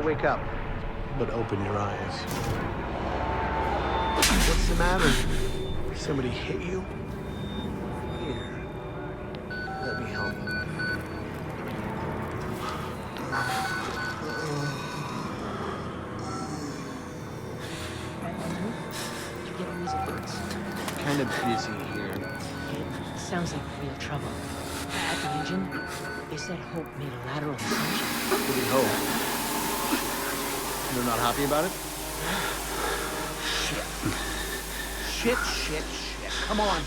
to wake up. But open your eyes. What's the matter? Somebody hit you? Here. Let me help you. Did you get all these alerts? Kind of busy here. It sounds like real trouble. At the engine, they said Hope made a lateral ascension. What do you hope? They're not happy about it? Shit. Come on.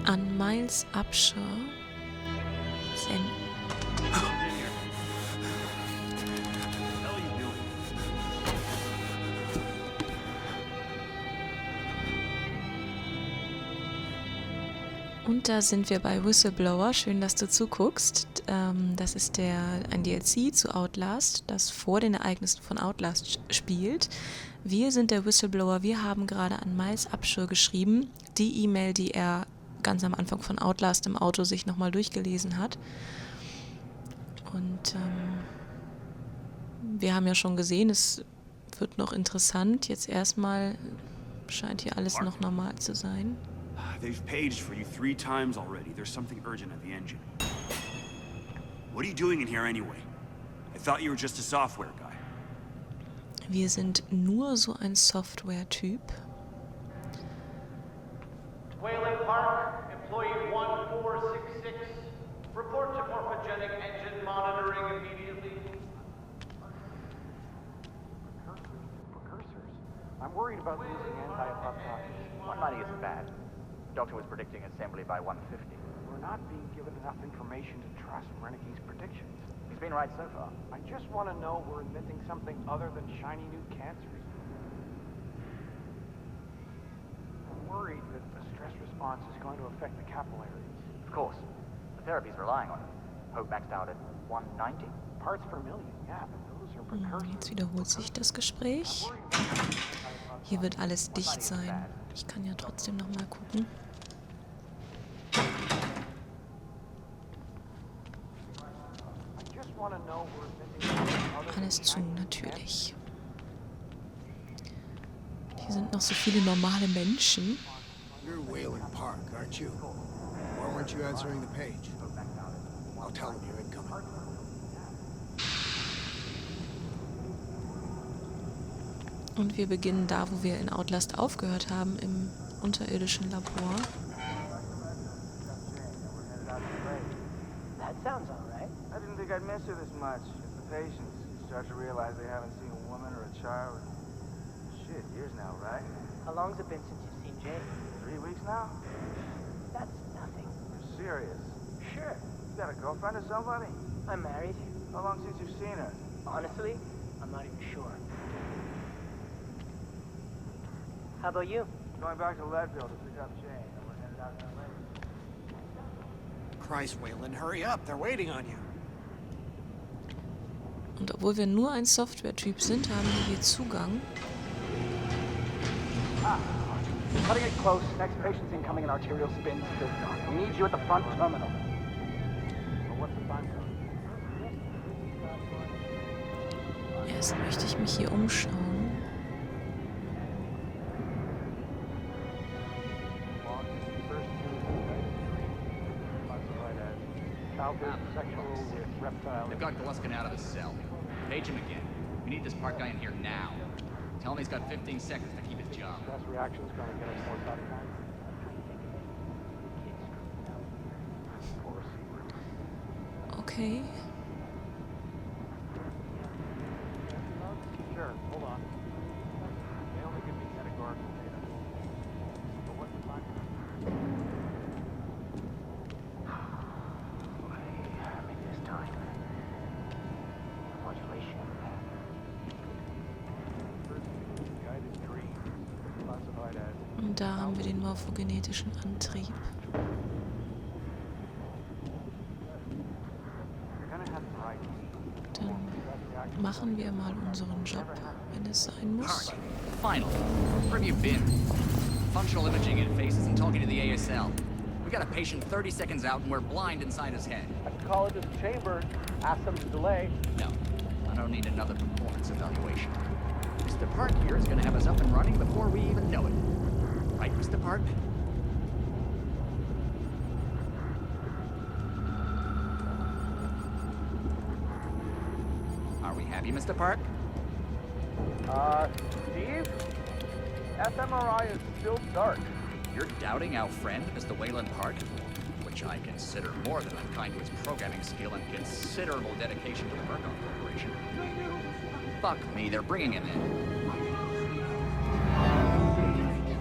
An Miles Abschau senden. Und da sind wir bei Whistleblower. Schön, dass du zuguckst. Das ist ein DLC zu Outlast, das vor den Ereignissen von Outlast spielt. Wir sind der Whistleblower. Wir haben gerade an Miles Abschau geschrieben. Die E-Mail, die er ganz am Anfang von Outlast im Auto sich nochmal durchgelesen hat. Und wir haben ja schon gesehen, es wird noch interessant. Jetzt erstmal scheint hier alles noch normal zu sein. They've paged for you 3 times already. There's something urgent at the engine. What are you doing in here anyway? I thought you were just a software guy. Wir sind nur so ein Software-Typ. Wayland Park, employee 1466. Report to morphogenic engine monitoring immediately. Precursors? I'm worried about losing anti-apoptosis. 190 isn't bad. Doctor was predicting assembly by 150. We're not being given enough information to trust Reneke's predictions. He's been right so far. I just want to know we're inventing something other than shiny new cancers. I'm worried that the stress response is going to affect the capillaries. Of course. The therapy's relying on it. Hope maxed out at 190. Parts per million, yeah, but those are precursors. Jetzt wiederholt sich das Gespräch. Hier wird alles dicht sein. Ich kann ja trotzdem noch mal gucken. Alles zu, natürlich. Hier sind noch so viele normale Menschen. You're Wayland Park, aren't you? Why weren't you answering the page? I'll tell them you're incoming. Und wir beginnen da, wo wir in Outlast aufgehört haben, im unterirdischen Labor. That sounds all right. I didn't think I'd miss her this much. It's the patients. You start to realize they haven't seen a woman or a child. Shit, years now, right? How long's it been since you've seen Jay? 3 weeks now? That's nothing. You're serious? Sure. You got a girlfriend or somebody? I'm married. How long since you've seen her? Honestly, I'm not even sure. How about you? Going back to Leadville to pick up Jay. And we're headed out to LA. Christ, Waylon, hurry up. They're waiting on you. Und obwohl wir nur ein Software-Typ sind, haben wir hier Zugang. Cutting it close. Next patient's incoming and arterial spin. We need you at the front terminal. Well, what's the time code? Erst möchte ich mich hier umschauen. They've got Gluskin out of his cell. Page him again. We need this park guy in here now. Tell him he's got 15 seconds to keep his job. Stress reaction's gonna get us more tough time. Okay. Sure, hold on. They only give me categorical data. But what's the time? Maybe this time. Modulation. Guided dream. Classified as Und da haben wir den morphogenetischen Antrieb. Dann machen wir mal unseren Job, wenn es sein muss. Finally. Where have you been? Functional imaging in faces and talking to the ASL. We got a patient 30 seconds out and we're blind inside his head. I can call it to the chamber, ask them to delay. No, I don't need another performance evaluation. Mr. Park here is gonna have us up and running before we even know it. Right, Mr. Park? Are we happy, Mr. Park? Steve? fMRI is still dark. You're doubting our friend, Mr. Waylon Park? Which I consider more than unkind to his programming skill and considerable dedication to the Murkoff Corporation. Fuck me, they're bringing him in.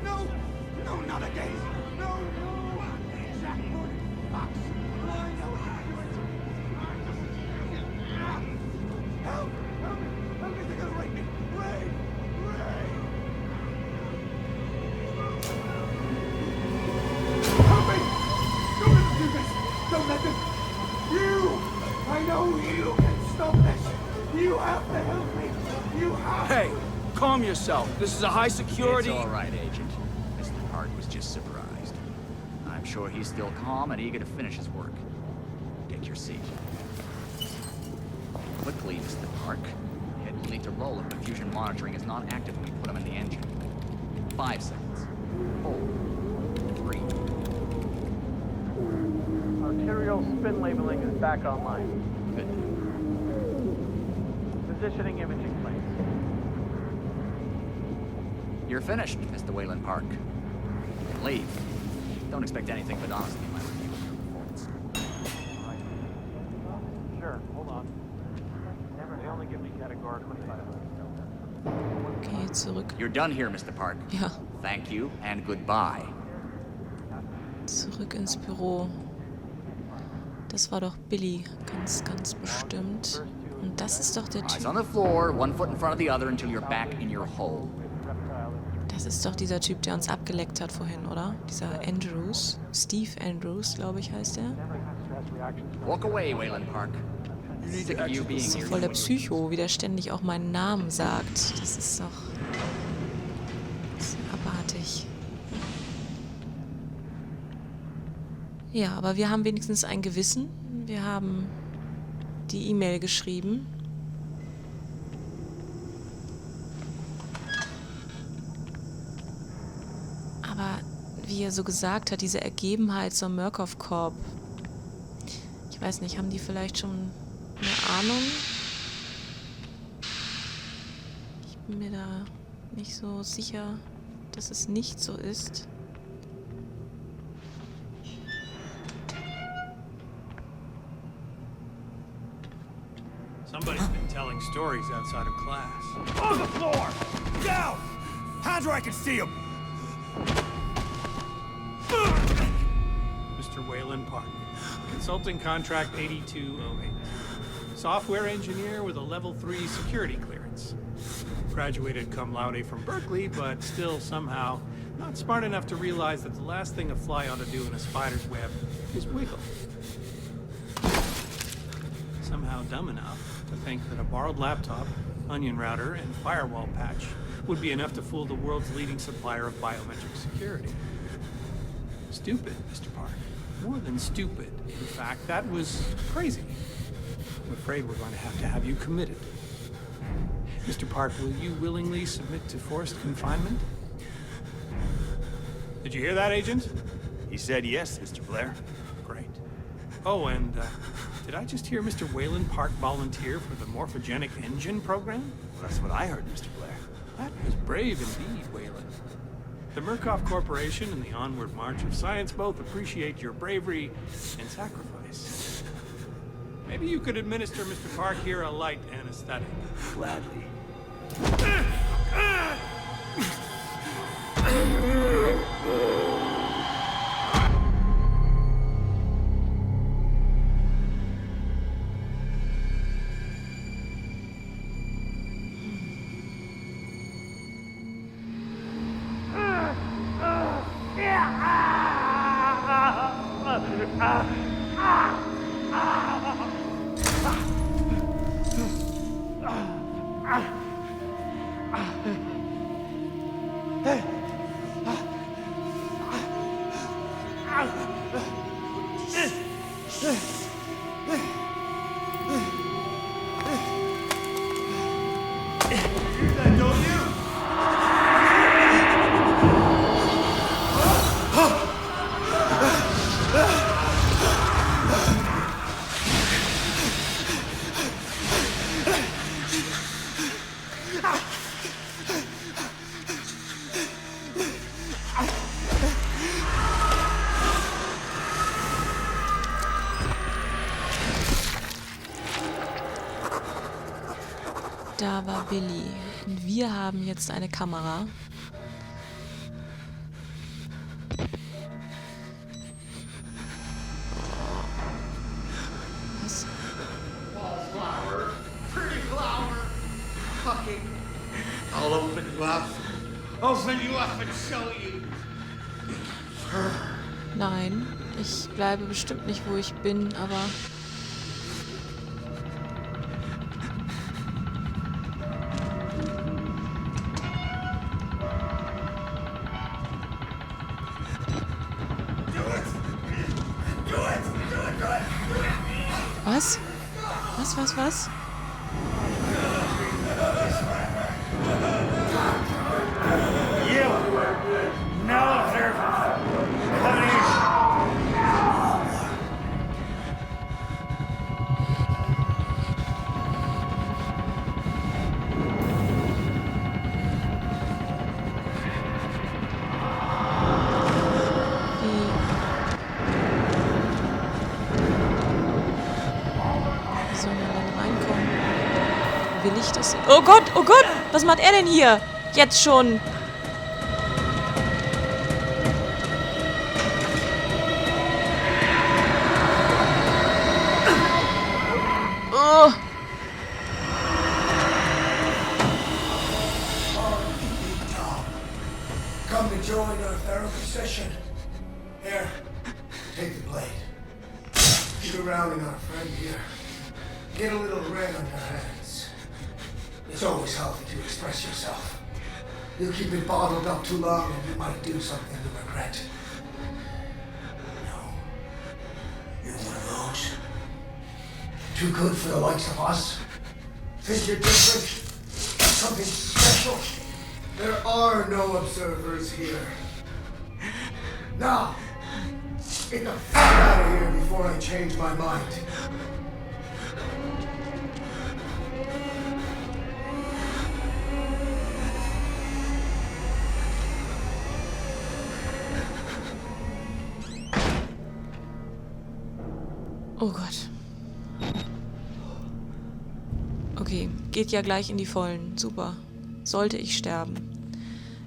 No! No, not again! No! Help! Help me! Help me! They're gonna rape me! Ray! Ray! Help me! Don't let them do this! Don't let them... You! I know you can stop this! You have to help me! You have Hey, calm yourself. This is a high security... It's all right, Agent. Mr. Park was just surprised. I'm sure he's still calm and eager to finish his work. Take your seat. Quickly, Mr. Park. The head will need to roll if the fusion monitoring is not active when we put him in the engine. 5 seconds. 4. 3. Arterial spin labeling is back online. Good. Positioning imaging plates. You're finished, Mr. Waylon Park. You can leave. Don't expect anything but honesty in my review of your performance. Sure, hold on. They only give me categorical data. Okay, zurück. You're done here, Mr. Park. Ja, Thank you and goodbye. zurück ins Büro. Das war doch Billy, ganz, ganz bestimmt. Und das ist doch der Eyes Typ. on the floor, 1 foot in front of the other until you're back in your hole. Das ist doch dieser Typ, der uns abgeleckt hat vorhin, oder? Dieser Andrews. Steve Andrews, glaube ich, heißt er. Walk away, Waylon Park. Sick of you being Das ist doch here. voll der Psycho, wie der ständig auch meinen Namen sagt. Das ist doch... Das ist abartig. Ja, aber wir haben wenigstens ein Gewissen. Wir haben die E-Mail geschrieben. Aber wie er so gesagt hat, diese Ergebenheit zur Murkoff Corp. Ich weiß nicht, haben die vielleicht schon eine Ahnung? Ich bin mir da nicht so sicher, dass es nicht so ist. Somebody's been telling stories outside of class. On the floor! Down! Hands where I can see them! Mr. Waylon Park, consulting contract 8208. Software engineer with a level 3 security clearance. Graduated cum laude from Berkeley, but still somehow not smart enough to realize that the last thing a fly ought to do in a spider's web is wiggle. Somehow dumb enough to think that a borrowed laptop, onion router, and firewall patch would be enough to fool the world's leading supplier of biometric security. Stupid, Mr. Park. More than stupid. In fact, that was crazy. I'm afraid we're going to have you committed. Mr. Park, will you willingly submit to forced confinement? Did you hear that, Agent? He said yes, Mr. Blair. Great. Oh, and did I just hear Mr. Waylon Park volunteer for the morphogenic engine program? Well, that's what I heard, Mr. Blair. That was brave indeed, Waylon. The Murkoff Corporation and the onward march of science both appreciate your bravery and sacrifice. Maybe you could administer Mr. Park here a light anesthetic. Gladly. Da war Billy. Und wir haben jetzt eine Kamera. Was? Wallflower, pretty flower, fucking. I'll open you up and show you. Nein, ich bleibe bestimmt nicht, wo ich bin, aber... Was? Was? You, no observers, come in. Wie soll man denn reinkommen? Will ich das? Oh Gott! Was macht er denn hier? Jetzt schon! Oh! Come to join our therapy session. Here, take the blade. Keep around our friend here. Get a little red on your hands. It's always healthy to express yourself. You keep it bottled up too long and you might do something you regret. No. You're one of those. Too good for the likes of us. Think you're different? Something special? There are no observers here. Now, get the fuck out of here before I change my mind. Oh Gott. Okay, geht ja gleich in die Vollen. Super. Sollte ich sterben.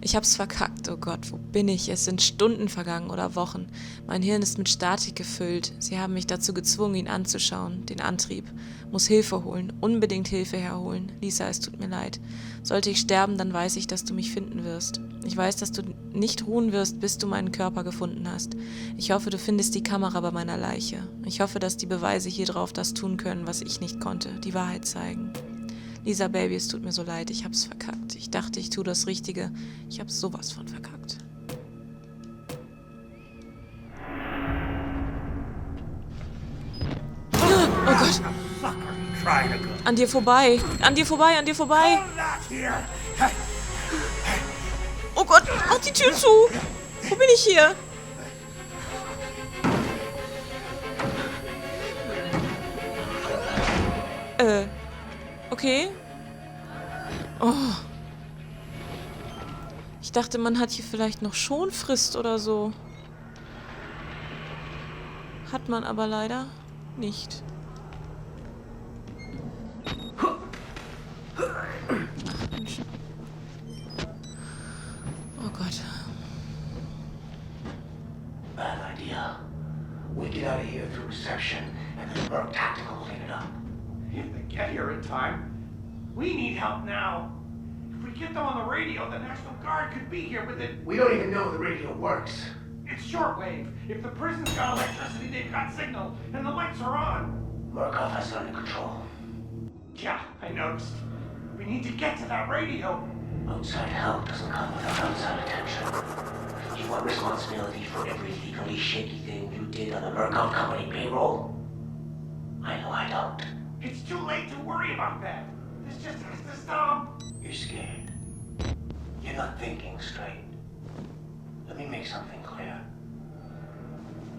Ich hab's verkackt, oh Gott, wo bin ich? Es sind Stunden vergangen oder Wochen. Mein Hirn ist mit Statik gefüllt. Sie haben mich dazu gezwungen, ihn anzuschauen, den Antrieb. Muss Hilfe holen, unbedingt Hilfe herholen. Lisa, es tut mir leid. Sollte ich sterben, dann weiß ich, dass du mich finden wirst. Ich weiß, dass du nicht ruhen wirst, bis du meinen Körper gefunden hast. Ich hoffe, du findest die Kamera bei meiner Leiche. Ich hoffe, dass die Beweise hier drauf das tun können, was ich nicht konnte, die Wahrheit zeigen. Lisa, Baby, es tut mir so leid, ich hab's verkackt. Ich dachte, ich tue das Richtige. Ich hab's sowas von verkackt. Oh Gott. An dir vorbei. An dir vorbei, an dir vorbei. Oh Gott, mach die Tür zu. Wo bin ich hier? Okay. Oh. Ich dachte, man hat hier vielleicht noch Schonfrist oder so. Hat man aber leider nicht. Ach, Mensch. Oh Gott. Bad idea. We get out of here through reception and then Merc Tactical clean it up. If they get here in time, we need help now. If we get them on the radio, the National Guard could be here within... We don't even know the radio works. It's shortwave. If the prison's got electricity, they've got signal, and the lights are on. Murkoff has it under control. Yeah, I noticed. We need to get to that radio. Outside help doesn't come without outside attention. You want responsibility for every legally shaky thing you did on the Murkoff Company payroll? I know I don't. It's too late to worry about that. This just has to stop. You're scared. You're not thinking straight. Let me make something clear.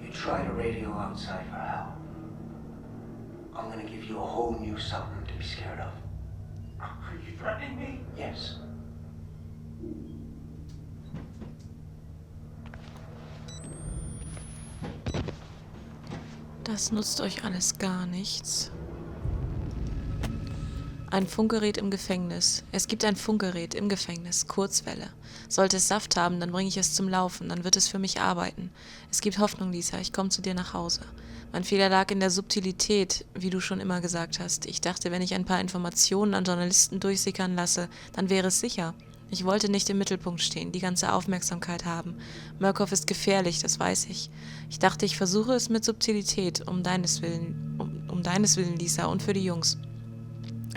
You try to radio outside for help. I'm gonna give you a whole new something to be scared of. Are you threatening me? Yes. Das nutzt euch alles gar nichts. Ein Funkgerät im Gefängnis. Es gibt ein Funkgerät im Gefängnis. Kurzwelle. Sollte es Saft haben, dann bringe ich es zum Laufen. Dann wird es für mich arbeiten. Es gibt Hoffnung, Lisa. Ich komme zu dir nach Hause. Mein Fehler lag in der Subtilität, wie du schon immer gesagt hast. Ich dachte, wenn ich ein paar Informationen an Journalisten durchsickern lasse, dann wäre es sicher. Ich wollte nicht im Mittelpunkt stehen, die ganze Aufmerksamkeit haben. Murkoff ist gefährlich, das weiß ich. Ich dachte, ich versuche es mit Subtilität, um deines Willen, Lisa, und für die Jungs.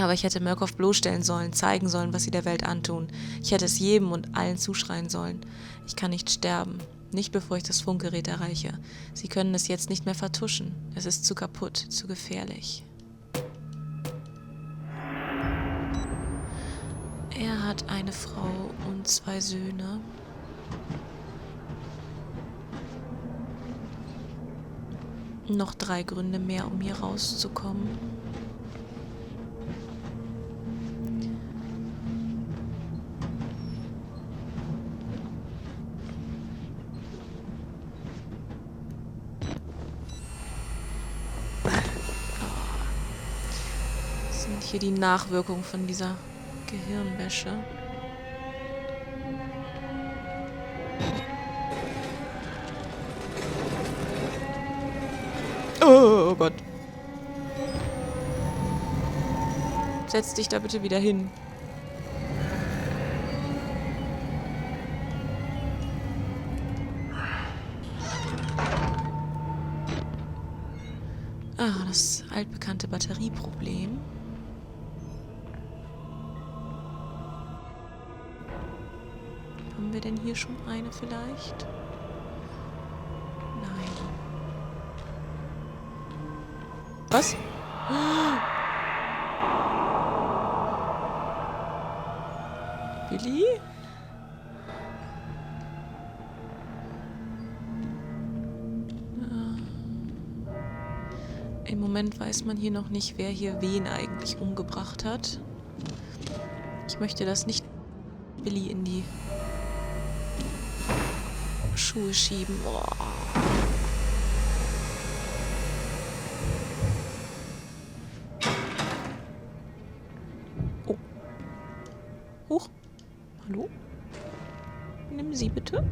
Aber ich hätte Murkoff bloßstellen sollen, zeigen sollen, was sie der Welt antun. Ich hätte es jedem und allen zuschreien sollen. Ich kann nicht sterben. Nicht bevor ich das Funkgerät erreiche. Sie können es jetzt nicht mehr vertuschen. Es ist zu kaputt, zu gefährlich. Er hat eine Frau und 2 Söhne. Noch 3 Gründe mehr, um hier rauszukommen. Das sind hier die Nachwirkungen von dieser Gehirnwäsche. Oh Gott. Setz dich da bitte wieder hin. Ah, das altbekannte Batterieproblem. Haben wir denn hier schon eine vielleicht? Nein. Was? Billy? Im Moment weiß man hier noch nicht, wer hier wen eigentlich umgebracht hat. Ich möchte das nicht Billy in die Schuhe schieben. Oh. Oh. Huch. Hallo? Nimm sie bitte.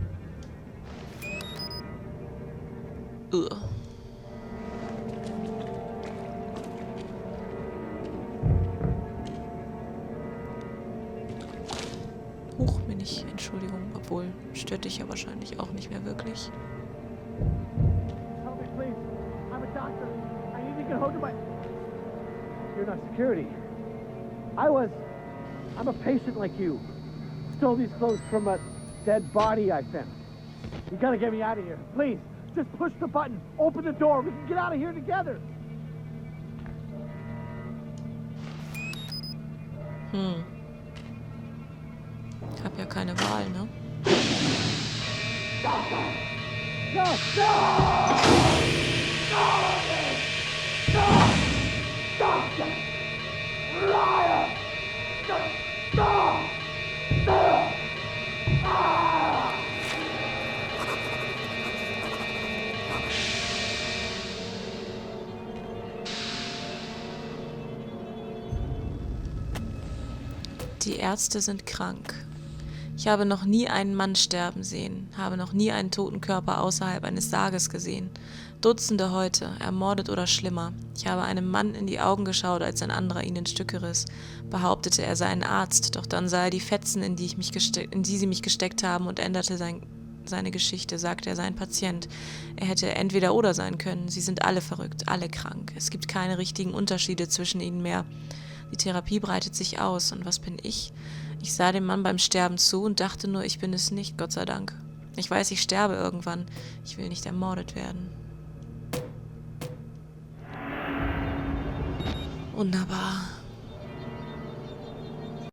Huch, bin ich, Entschuldigung, obwohl stört dich ja wahrscheinlich auch nicht mehr wirklich. Help me, please. I'm a doctor. I need to get hold of my... You're not security. I'm a patient like you. Stole these clothes from a dead body I found. You gotta get me out of here. Please, just push the button. Open the door. We can get out of here together. Ich hab ja keine Wahl, ne? Stop! Stop! Stop! Liar! Stop! Die Ärzte sind krank. Ich habe noch nie einen Mann sterben sehen, habe noch nie einen toten Körper außerhalb eines Sarges gesehen. Dutzende heute, ermordet oder schlimmer. Ich habe einem Mann in die Augen geschaut, als ein anderer ihn in Stücke riss. Behauptete, er sei ein Arzt, doch dann sah er die Fetzen, in die sie mich gesteckt haben, und änderte seine Geschichte, sagte, er sei ein Patient. Er hätte entweder oder sein können. Sie sind alle verrückt, alle krank. Es gibt keine richtigen Unterschiede zwischen ihnen mehr. Die Therapie breitet sich aus. Und was bin ich? Ich sah dem Mann beim Sterben zu und dachte nur, ich bin es nicht, Gott sei Dank. Ich weiß, ich sterbe irgendwann. Ich will nicht ermordet werden. Wunderbar.